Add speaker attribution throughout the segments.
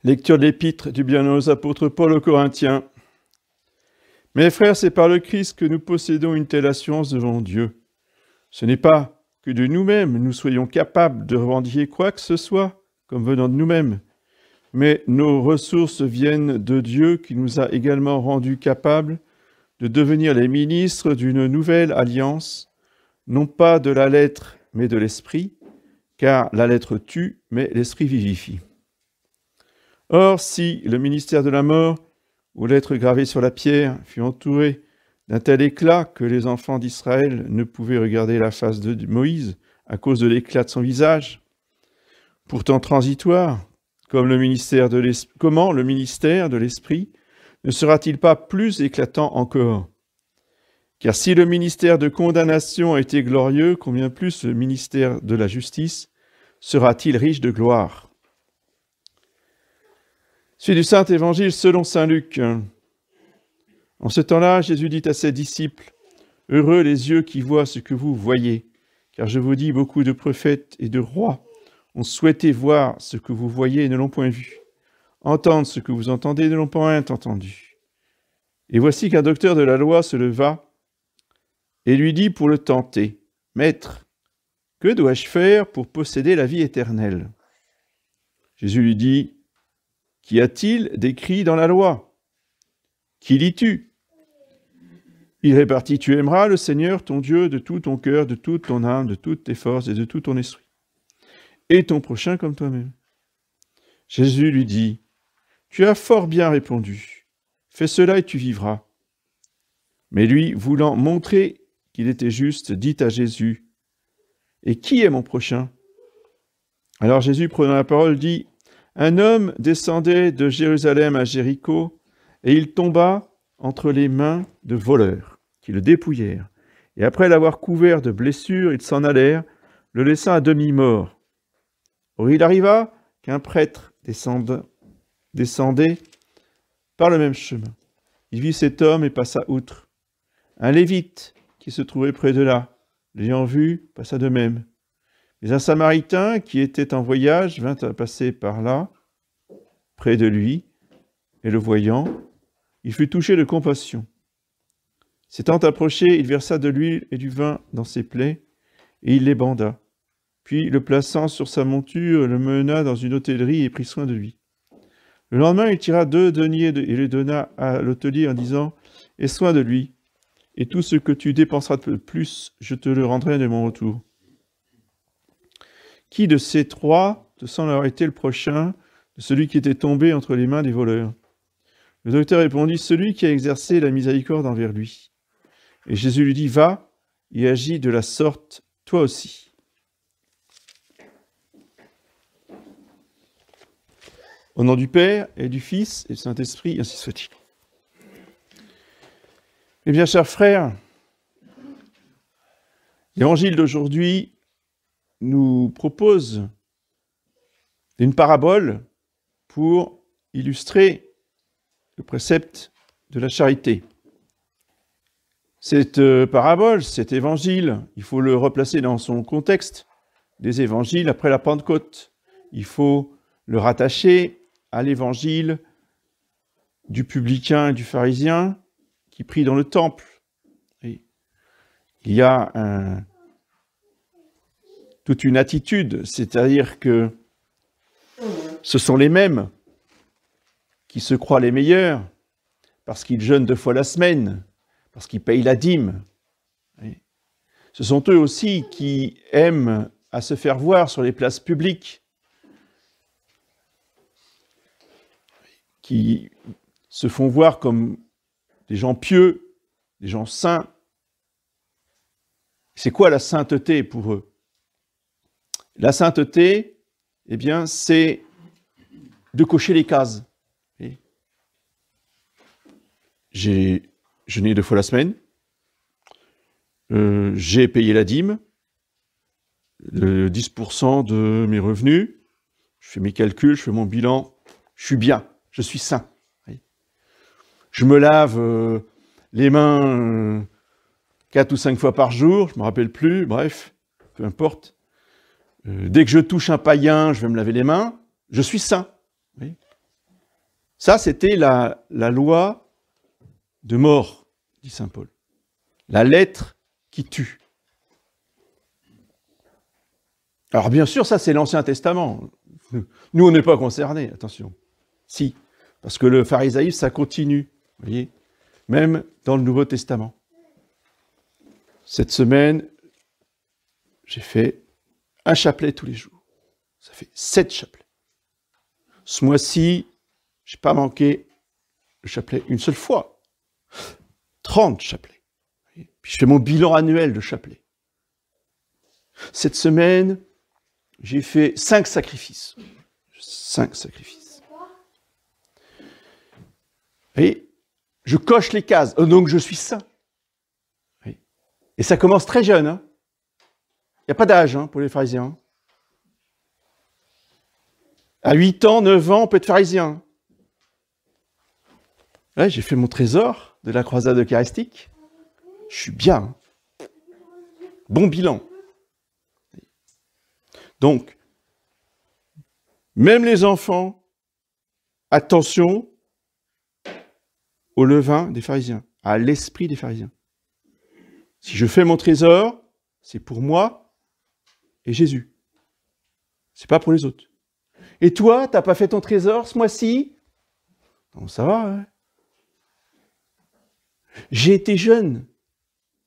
Speaker 1: Lecture de l'épître du bienheureux apôtre Paul aux Corinthiens. Mes frères, c'est par le Christ que nous possédons une telle assurance devant Dieu. Ce n'est pas que de nous-mêmes nous soyons capables de revendiquer quoi que ce soit comme venant de nous-mêmes, mais nos ressources viennent de Dieu qui nous a également rendus capables de devenir les ministres d'une nouvelle alliance, non pas de la lettre, mais de l'esprit, car la lettre tue, mais l'esprit vivifie. Or, si le ministère de la mort, ou l'être gravé sur la pierre, fut entouré d'un tel éclat que les enfants d'Israël ne pouvaient regarder la face de Moïse à cause de l'éclat de son visage, pourtant transitoire, comment le ministère de l'esprit ne sera-t-il pas plus éclatant encore? Car si le ministère de condamnation a été glorieux, combien plus le ministère de la justice sera-t-il riche de gloire? Suite du Saint Évangile selon saint Luc. En ce temps-là, Jésus dit à ses disciples, « Heureux les yeux qui voient ce que vous voyez, car je vous dis, beaucoup de prophètes et de rois ont souhaité voir ce que vous voyez et ne l'ont point vu, entendre ce que vous entendez et ne l'ont point entendu. Et voici qu'un docteur de la loi se leva et lui dit pour le tenter, « Maître, que dois-je faire pour posséder la vie éternelle ?» Jésus lui dit, « Qu'y a-t-il d'écrit dans la loi? Qui lis-tu » Il répartit, « Tu aimeras le Seigneur ton Dieu de tout ton cœur, de toute ton âme, de toutes tes forces et de tout ton esprit, et ton prochain comme toi-même. » Jésus lui dit, « Tu as fort bien répondu, fais cela et tu vivras. » Mais lui, voulant montrer qu'il était juste, dit à Jésus, « Et qui est mon prochain ?» Alors Jésus, prenant la parole, dit, « Un homme descendait de Jérusalem à Jéricho, et il tomba entre les mains de voleurs, qui le dépouillèrent. Et après l'avoir couvert de blessures, ils s'en allèrent, le laissant à demi-mort. Or il arriva qu'un prêtre descendait par le même chemin. Il vit cet homme et passa outre. Un lévite qui se trouvait près de là, l'ayant vu, passa de même. Mais un Samaritain qui était en voyage vint à passer par là, près de lui, et le voyant, il fut touché de compassion. S'étant approché, il versa de l'huile et du vin dans ses plaies, et il les banda. Puis, le plaçant sur sa monture, le mena dans une hôtellerie et prit soin de lui. Le lendemain, il tira 2 deniers et les donna à l'hôtelier en disant « Aie soin de lui, et tout ce que tu dépenseras de plus, je te le rendrai de mon retour. » Qui de ces 3 te semble avoir été le prochain de celui qui était tombé entre les mains des voleurs? Le docteur répondit, celui qui a exercé la miséricorde envers lui. Et Jésus lui dit, va et agis de la sorte, toi aussi. Au nom du Père et du Fils et du Saint-Esprit, ainsi soit-il. Eh bien, chers frères, l'évangile d'aujourd'hui nous propose une parabole pour illustrer le précepte de la charité. Cette parabole, cet évangile, il faut le replacer dans son contexte des évangiles après la Pentecôte. Il faut le rattacher à l'évangile du publicain et du pharisien qui prie dans le temple. Et il y a toute une attitude, c'est-à-dire que ce sont les mêmes qui se croient les meilleurs parce qu'ils jeûnent 2 fois la semaine, parce qu'ils payent la dîme. Ce sont eux aussi qui aiment à se faire voir sur les places publiques, qui se font voir comme des gens pieux, des gens saints. C'est quoi la sainteté pour eux? La sainteté, eh bien, c'est de cocher les cases. J'ai jeûné 2 fois la semaine, j'ai payé la dîme, 10% de mes revenus, je fais mes calculs, je fais mon bilan, je suis bien, je suis sain. Je me lave les mains 4 ou 5 fois par jour, je ne me rappelle plus, bref, peu importe. Dès que je touche un païen, je vais me laver les mains, je suis sain. Ça, c'était la loi de mort, dit saint Paul. La lettre qui tue. Alors bien sûr, ça c'est l'Ancien Testament. Nous, on n'est pas concernés, attention. Si, parce que le pharisaïsme, ça continue, vous voyez, même dans le Nouveau Testament. Cette semaine, j'ai fait un chapelet tous les jours. Ça fait 7 chapelets. Ce mois-ci, je n'ai pas manqué le chapelet une seule fois. 30 chapelets. Puis je fais mon bilan annuel de chapelet. Cette semaine, j'ai fait 5 sacrifices. 5 sacrifices. Et je coche les cases. Donc je suis saint. Et ça commence très jeune. Hein. Il n'y a pas d'âge pour les pharisiens. À 8 ans, 9 ans, on peut être pharisien. Ouais, j'ai fait mon trésor de la croisade eucharistique. Je suis bien. Bon bilan. Donc, même les enfants, attention au levain des pharisiens, à l'esprit des pharisiens. Si je fais mon trésor, c'est pour moi et Jésus. C'est pas pour les autres. Et toi, t'as pas fait ton trésor ce mois-ci? Non, ça va, ouais. J'ai été jeune,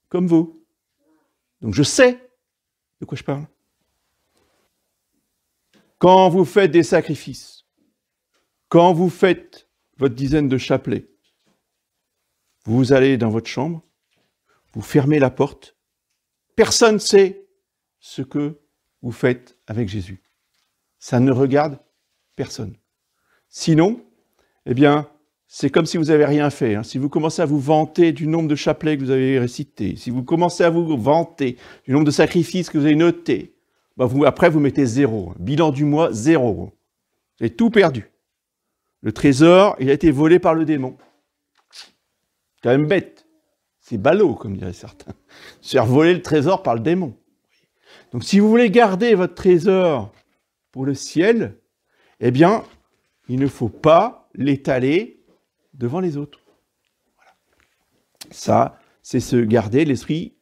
Speaker 1: comme vous. Donc je sais de quoi je parle. Quand vous faites des sacrifices, quand vous faites votre dizaine de chapelets, vous allez dans votre chambre, vous fermez la porte, personne ne sait ce que vous faites avec Jésus. Ça ne regarde personne. Sinon, eh bien, c'est comme si vous n'avez rien fait. Si vous commencez à vous vanter du nombre de chapelets que vous avez récités, si vous commencez à vous vanter du nombre de sacrifices que vous avez notés, après vous mettez 0. Bilan du mois, 0. Vous avez tout perdu. Le trésor, il a été volé par le démon. C'est quand même bête. C'est ballot, comme diraient certains. Se faire voler le trésor par le démon. Donc si vous voulez garder votre trésor pour le ciel, eh bien, il ne faut pas l'étaler devant les autres. Voilà. Ça, c'est se garder l'esprit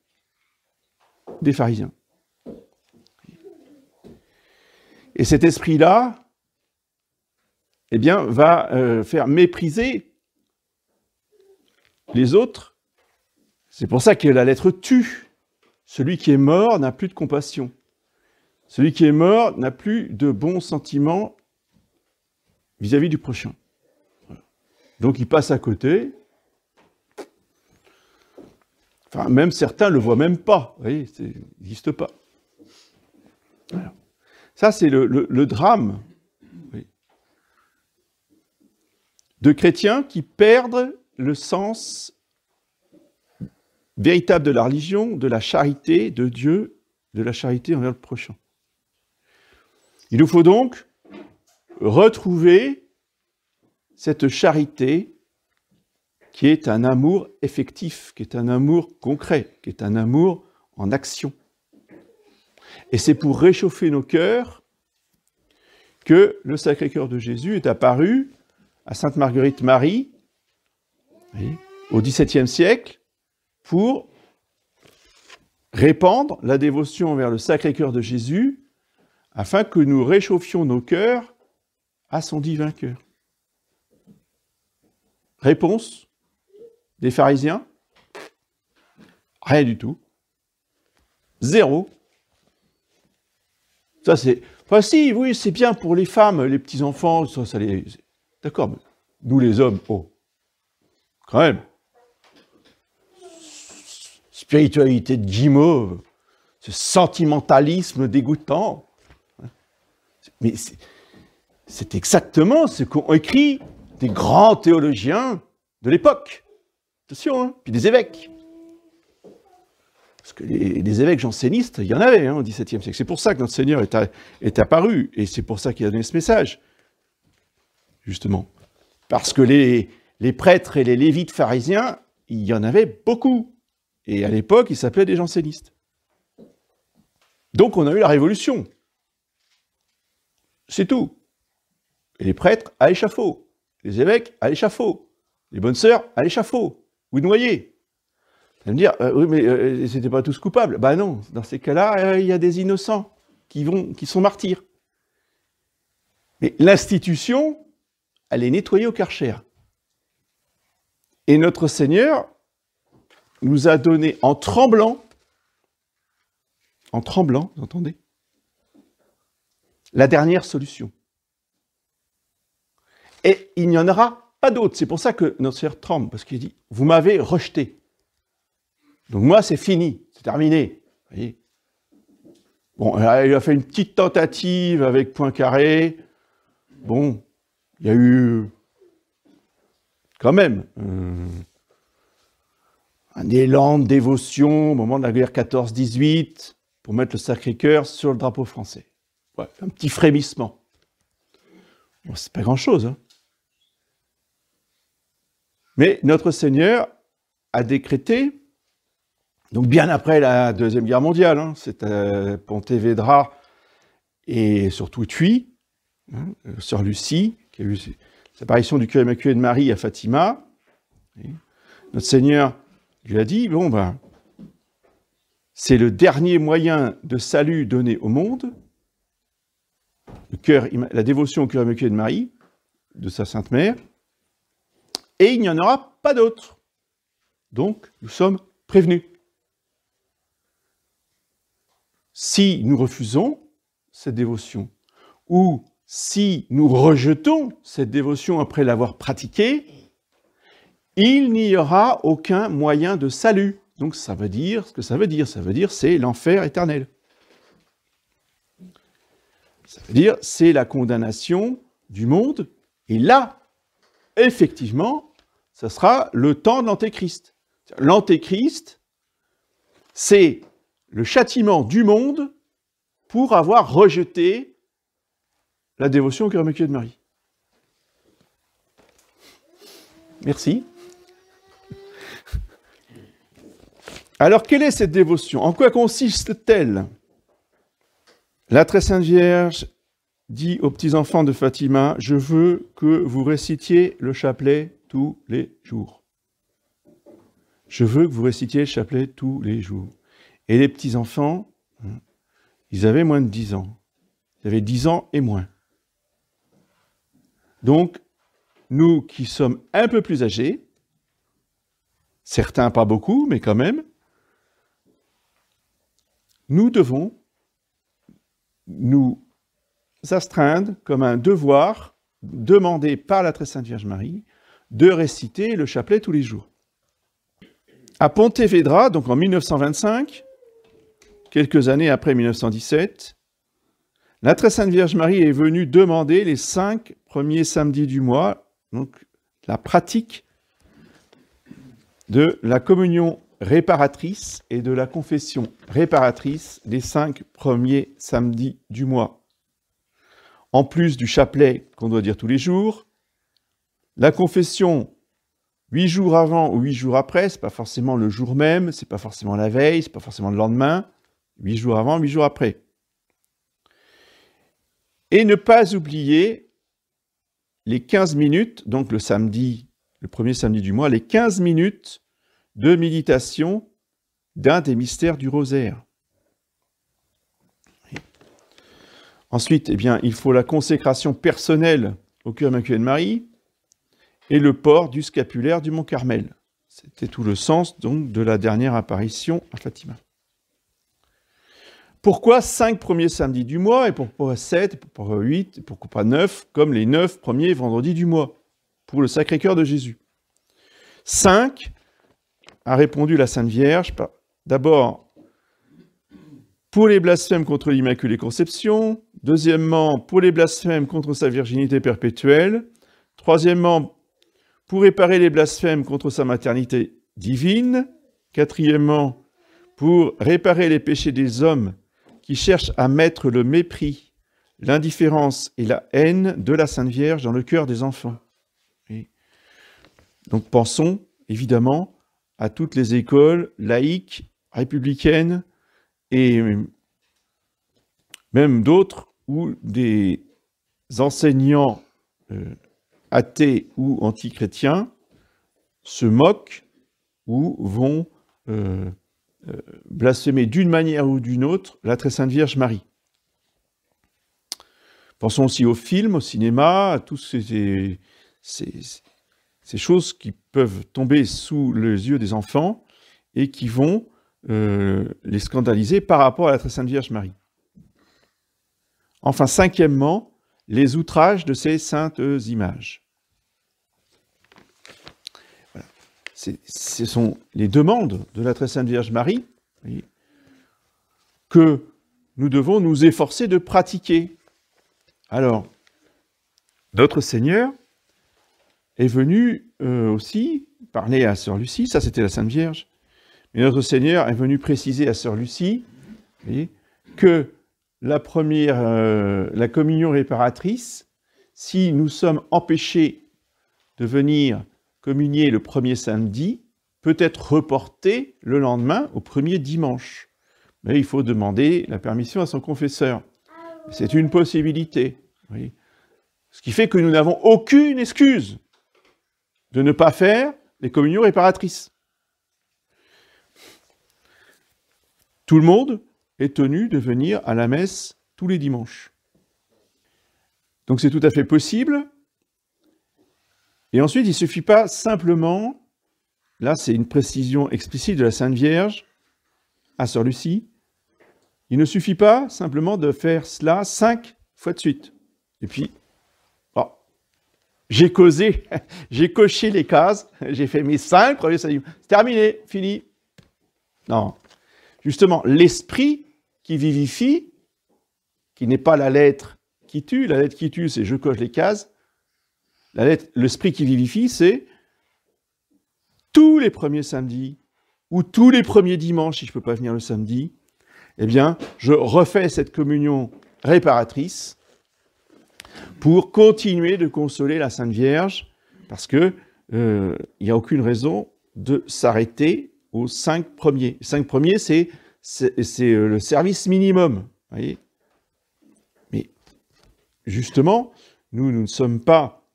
Speaker 1: des pharisiens. Et cet esprit-là, eh bien, va faire mépriser les autres. C'est pour ça que la lettre tue. Celui qui est mort n'a plus de compassion. Celui qui est mort n'a plus de bons sentiments vis-à-vis du prochain. Voilà. Donc il passe à côté. Enfin, même certains ne le voient même pas. Vous voyez, ça n'existe pas. Voilà. Ça, c'est le drame, oui, de chrétiens qui perdent le sens véritable de la religion, de la charité de Dieu, de la charité envers le prochain. Il nous faut donc retrouver cette charité qui est un amour effectif, qui est un amour concret, qui est un amour en action. Et c'est pour réchauffer nos cœurs que le Sacré-Cœur de Jésus est apparu à Sainte Marguerite Marie, au XVIIe siècle, pour répandre la dévotion envers le Sacré-Cœur de Jésus, afin que nous réchauffions nos cœurs à son divin cœur. Réponse des pharisiens? Rien du tout. 0. Ça, c'est... Enfin, si, oui, c'est bien pour les femmes, les petits-enfants, ça les... D'accord, mais nous, les hommes, quand même. Spiritualité de guimauve, ce sentimentalisme dégoûtant. Mais c'est exactement ce qu'ont écrit des grands théologiens de l'époque. Attention, puis des évêques. Parce que les évêques jansénistes, il y en avait au XVIIe siècle. C'est pour ça que notre Seigneur est apparu, et c'est pour ça qu'il a donné ce message, justement. Parce que les prêtres et les lévites pharisiens, il y en avait beaucoup. Et à l'époque, ils s'appelaient des jansénistes. Donc on a eu la Révolution. C'est tout. Et les prêtres à échafaud. les évêques à l'échafaud, les bonnes sœurs à l'échafaud, vous noyez. Vous allez me dire, oui, mais c'était pas tous coupables. Ben non, dans ces cas-là, il y a des innocents qui sont martyrs. Mais l'institution, elle est nettoyée au Karcher. Et notre Seigneur nous a donné en tremblant, vous entendez, la dernière solution. Et il n'y en aura pas d'autre. C'est pour ça que notre Seigneur tremble, parce qu'il dit, vous m'avez rejeté. Donc moi, c'est fini, c'est terminé. Vous voyez. Bon, il a fait une petite tentative avec Poincaré. Bon, il y a eu quand même un élan de dévotion au moment de la guerre 14-18 pour mettre le Sacré-Cœur sur le drapeau français. Ouais, un petit frémissement. Bon, c'est pas grand-chose, hein. Mais notre Seigneur a décrété, donc bien après la Deuxième Guerre mondiale, hein, c'est Pontevedra et surtout Tuy, hein, sœur Lucie, qui a eu l'apparition du cœur immaculé de Marie à Fatima. Et notre Seigneur lui a dit, bon ben, c'est le dernier moyen de salut donné au monde, la dévotion au cœur immaculé de Marie, de sa Sainte Mère, et il n'y en aura pas d'autre. Donc, nous sommes prévenus. Si nous refusons cette dévotion, ou si nous rejetons cette dévotion après l'avoir pratiquée, il n'y aura aucun moyen de salut. Donc ça veut dire ce que ça veut dire. Ça veut dire c'est l'enfer éternel. Ça veut dire c'est la condamnation du monde. Et là, effectivement, ça sera le temps de l'Antéchrist. L'Antéchrist, c'est le châtiment du monde pour avoir rejeté la dévotion au cœur immaculé de Marie. Merci. Alors, quelle est cette dévotion? En quoi consiste-t-elle? La Très Sainte Vierge dit aux petits-enfants de Fatima, « Je veux que vous récitiez le chapelet tous les jours. » Je veux que vous récitiez le chapelet tous les jours. Et les petits-enfants, ils avaient moins de 10 ans. Ils avaient 10 ans et moins. Donc, nous qui sommes un peu plus âgés, certains pas beaucoup, mais quand même, nous devons nous astreindre comme un devoir demandé par la Très Sainte Vierge Marie de réciter le chapelet tous les jours. À Pontevedra, donc en 1925, quelques années après 1917, la Très Sainte Vierge Marie est venue demander les 5 premiers samedis du mois, donc la pratique de la communion réparatrice et de la confession réparatrice les 5 premiers samedis du mois. En plus du chapelet qu'on doit dire tous les jours, la confession 8 jours avant ou 8 jours après, c'est pas forcément le jour même, c'est pas forcément la veille, c'est pas forcément le lendemain, 8 jours avant, 8 jours après. Et ne pas oublier les 15 minutes, donc le samedi, le premier samedi du mois, les 15 minutes de méditation d'un des mystères du rosaire. Ensuite, eh bien, il faut la consécration personnelle au cœur immaculé de Marie et le port du scapulaire du Mont Carmel. C'était tout le sens donc de la dernière apparition à Fatima. Pourquoi 5 premiers samedis du mois, et pourquoi 7, et pourquoi 8, et pourquoi pas 9, comme les 9 premiers vendredis du mois, pour le Sacré-Cœur de Jésus? 5, a répondu la Sainte Vierge, d'abord, pour les blasphèmes contre l'Immaculée Conception, deuxièmement, pour les blasphèmes contre sa virginité perpétuelle, troisièmement, pour réparer les blasphèmes contre sa maternité divine, quatrièmement, pour réparer les péchés des hommes qui cherchent à mettre le mépris, l'indifférence et la haine de la Sainte Vierge dans le cœur des enfants. Et donc pensons, évidemment, à toutes les écoles laïques, républicaines, et même d'autres, où des enseignants athées ou anti-chrétiens se moquent ou vont blasphémer d'une manière ou d'une autre la très sainte Vierge Marie. Pensons aussi aux films, au cinéma, à toutes ces choses qui peuvent tomber sous les yeux des enfants et qui vont les scandaliser par rapport à la très sainte Vierge Marie. Enfin, cinquièmement, les outrages de ces saintes images. Voilà. Ce sont les demandes de la très sainte Vierge Marie, voyez, que nous devons nous efforcer de pratiquer. Alors, notre Seigneur est venu aussi parler à Sœur Lucie, ça c'était la Sainte Vierge, mais notre Seigneur est venu préciser à Sœur Lucie, voyez, que la communion réparatrice, si nous sommes empêchés de venir communier le premier samedi, peut être reportée le lendemain au premier dimanche. Mais il faut demander la permission à son confesseur. C'est une possibilité. Oui. Ce qui fait que nous n'avons aucune excuse de ne pas faire les communions réparatrices. Tout le monde est tenu de venir à la messe tous les dimanches. Donc c'est tout à fait possible. Et ensuite, il ne suffit pas simplement, là c'est une précision explicite de la Sainte Vierge à Sœur Lucie, il ne suffit pas simplement de faire cela 5 fois de suite. Et puis, bon, j'ai coché les cases, j'ai fait mes 5 premiers samedis. C'est terminé, fini. Non. Justement, l'esprit qui vivifie, qui n'est pas la lettre qui tue, la lettre qui tue, c'est je coche les cases. L'esprit qui vivifie, c'est tous les premiers samedis, ou tous les premiers dimanches, si je ne peux pas venir le samedi, eh bien, je refais cette communion réparatrice pour continuer de consoler la Sainte Vierge, parce que il n'y a aucune raison de s'arrêter aux 5 premiers. Les 5 premiers, c'est le service minimum, voyez. Mais justement, nous ne sommes pas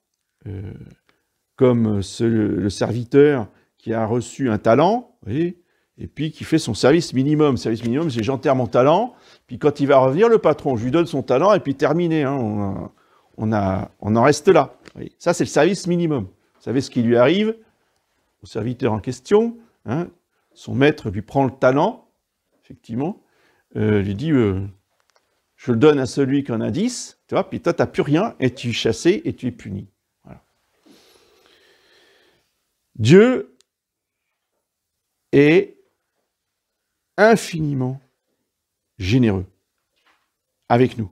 Speaker 1: comme le serviteur qui a reçu un talent, voyez, et puis qui fait son service minimum. Service minimum, c'est j'enterre mon talent, puis quand il va revenir, le patron, je lui donne son talent, et puis terminé, hein, on en reste là. Voyez. Ça, c'est le service minimum. Vous savez ce qui lui arrive au serviteur en question, hein, son maître lui prend le talent, effectivement, lui dit je le donne à celui qui en a 10, tu vois, puis toi, tu n'as plus rien, et tu es chassé, et tu es puni. Voilà. Dieu est infiniment généreux avec nous.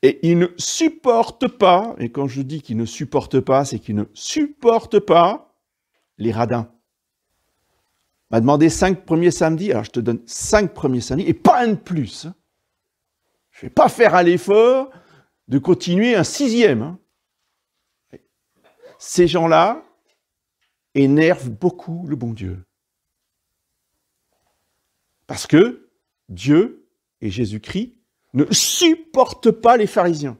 Speaker 1: Et il ne supporte pas, et quand je dis qu'il ne supporte pas, c'est qu'il ne supporte pas les radins. On m'a demandé 5 premiers samedis, alors je te donne 5 premiers samedis, et pas un de plus. Je ne vais pas faire à l'effort de continuer un 6e. Hein. Ces gens-là énervent beaucoup le bon Dieu. Parce que Dieu et Jésus-Christ ne supportent pas les pharisiens.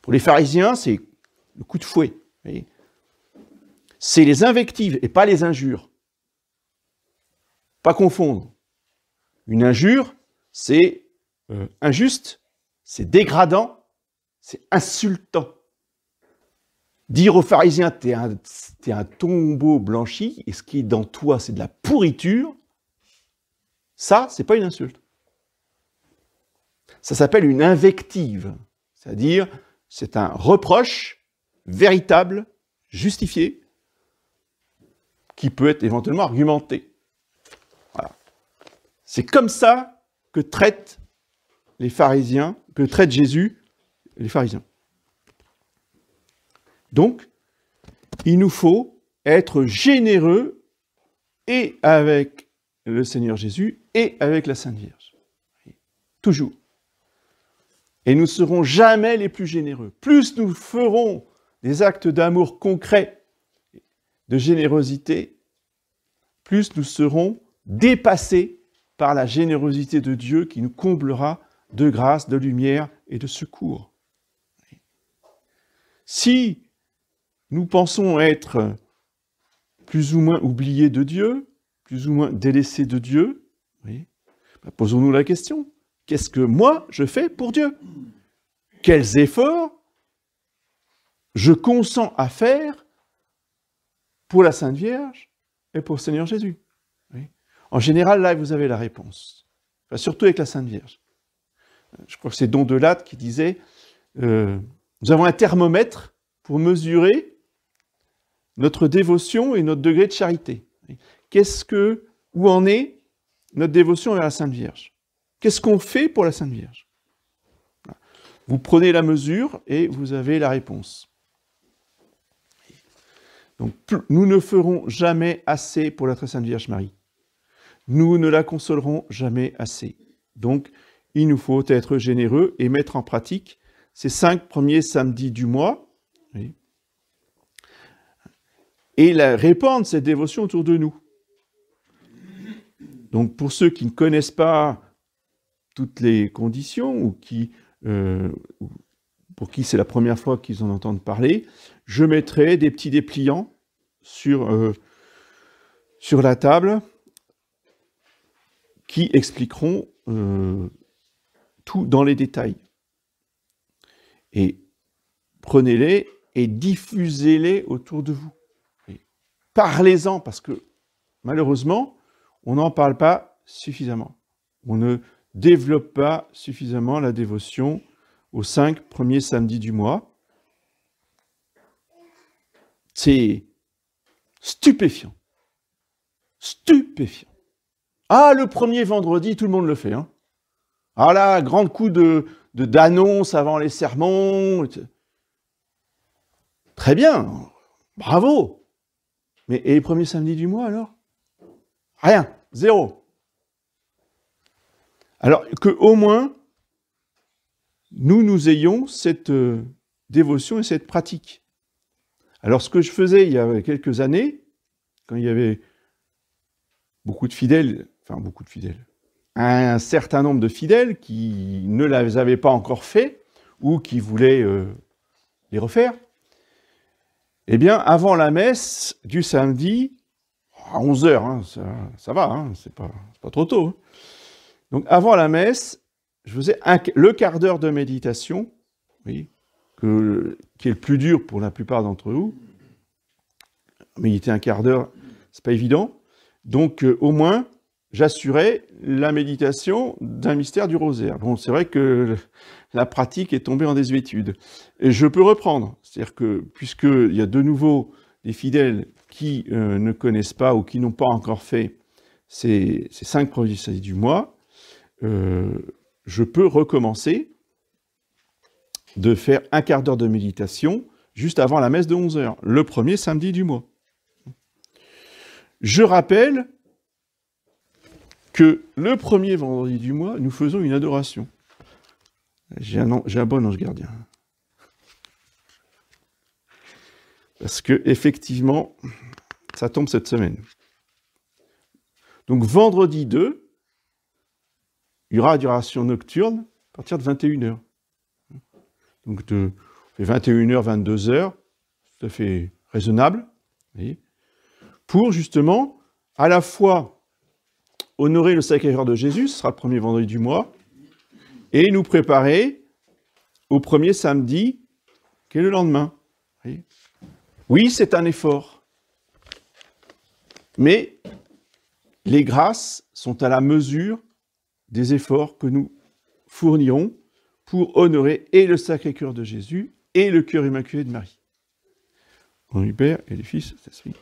Speaker 1: Pour les pharisiens, c'est le coup de fouet. C'est les invectives et pas les injures. Pas confondre. Une injure, c'est injuste, c'est dégradant, c'est insultant. Dire aux pharisiens, t'es un tombeau blanchi, et ce qui est dans toi, c'est de la pourriture, ça, c'est pas une insulte. Ça s'appelle une invective, c'est-à-dire, c'est un reproche véritable, justifié, qui peut être éventuellement argumenté. Voilà. C'est comme ça que traitent les pharisiens, que traite Jésus les pharisiens. Donc, il nous faut être généreux et avec le Seigneur Jésus et avec la Sainte Vierge. Toujours. Et nous ne serons jamais les plus généreux. Plus nous ferons des actes d'amour concrets, de générosité, plus nous serons dépassés par la générosité de Dieu qui nous comblera de grâce, de lumière et de secours. Si nous pensons être plus ou moins oubliés de Dieu, plus ou moins délaissés de Dieu, oui, ben posons-nous la question, qu'est-ce que moi je fais pour Dieu? Quels efforts je consens à faire pour la Sainte Vierge et pour le Seigneur Jésus? Oui. En général, là, vous avez la réponse. Enfin, surtout avec la Sainte Vierge. Je crois que c'est Don de Lattre qui disait nous avons un thermomètre pour mesurer notre dévotion et notre degré de charité. Où en est notre dévotion vers la Sainte Vierge? Qu'est-ce qu'on fait pour la Sainte Vierge? Vous prenez la mesure et vous avez la réponse. Donc, nous ne ferons jamais assez pour la très Sainte Vierge Marie. Nous ne la consolerons jamais assez. Donc, il nous faut être généreux et mettre en pratique ces 5 premiers samedis du mois, oui, et répandre cette dévotion autour de nous. Donc, pour ceux qui ne connaissent pas toutes les conditions ou pour qui c'est la première fois qu'ils en entendent parler, je mettrai des petits dépliants sur la table qui expliqueront tout dans les détails. Et prenez-les et diffusez-les autour de vous. Parlez-en, parce que malheureusement, on n'en parle pas suffisamment. On ne développe pas suffisamment la dévotion aux 5 premiers samedis du mois. C'est stupéfiant. Stupéfiant. Ah, le premier vendredi, tout le monde le fait. Hein. Ah là, grand coup d'annonce avant les sermons. Très bien, bravo. Mais et les premiers samedis du mois, alors? Rien, zéro. Alors qu'au moins, nous ayons cette dévotion et cette pratique. Alors ce que je faisais il y a quelques années, quand il y avait un certain nombre de fidèles qui ne les avaient pas encore fait ou qui voulaient les refaire, eh bien, avant la messe du samedi, à 11h, hein, ça va, hein, c'est pas trop tôt. Hein. Donc, avant la messe, je faisais le quart d'heure de méditation, oui, qui est le plus dur pour la plupart d'entre vous. Méditer un quart d'heure, c'est pas évident. Donc, au moins, j'assurais la méditation d'un mystère du rosaire. Bon, c'est vrai que la pratique est tombée en désuétude. Et je peux reprendre. C'est-à-dire que, puisqu'il y a de nouveau des fidèles qui ne connaissent pas ou qui n'ont pas encore fait ces 5 premiers samedis du mois, je peux recommencer de faire un quart d'heure de méditation juste avant la messe de 11h, le premier samedi du mois. Je rappelle que le premier vendredi du mois, nous faisons une adoration. J'ai un bon ange gardien. Parce que, effectivement, ça tombe cette semaine. Donc, vendredi 2, il y aura adoration nocturne à partir de 21h. Donc, on fait 21h, 22h, tout à fait raisonnable. Voyez, pour, justement, à la fois honorer le Sacré-Cœur de Jésus, ce sera le premier vendredi du mois, et nous préparer au premier samedi, qui est le lendemain. Voyez, oui, c'est un effort, mais les grâces sont à la mesure des efforts que nous fournirons pour honorer et le Sacré-Cœur de Jésus et le cœur immaculé de Marie. Au nom du Père et du Fils et de l'Esprit.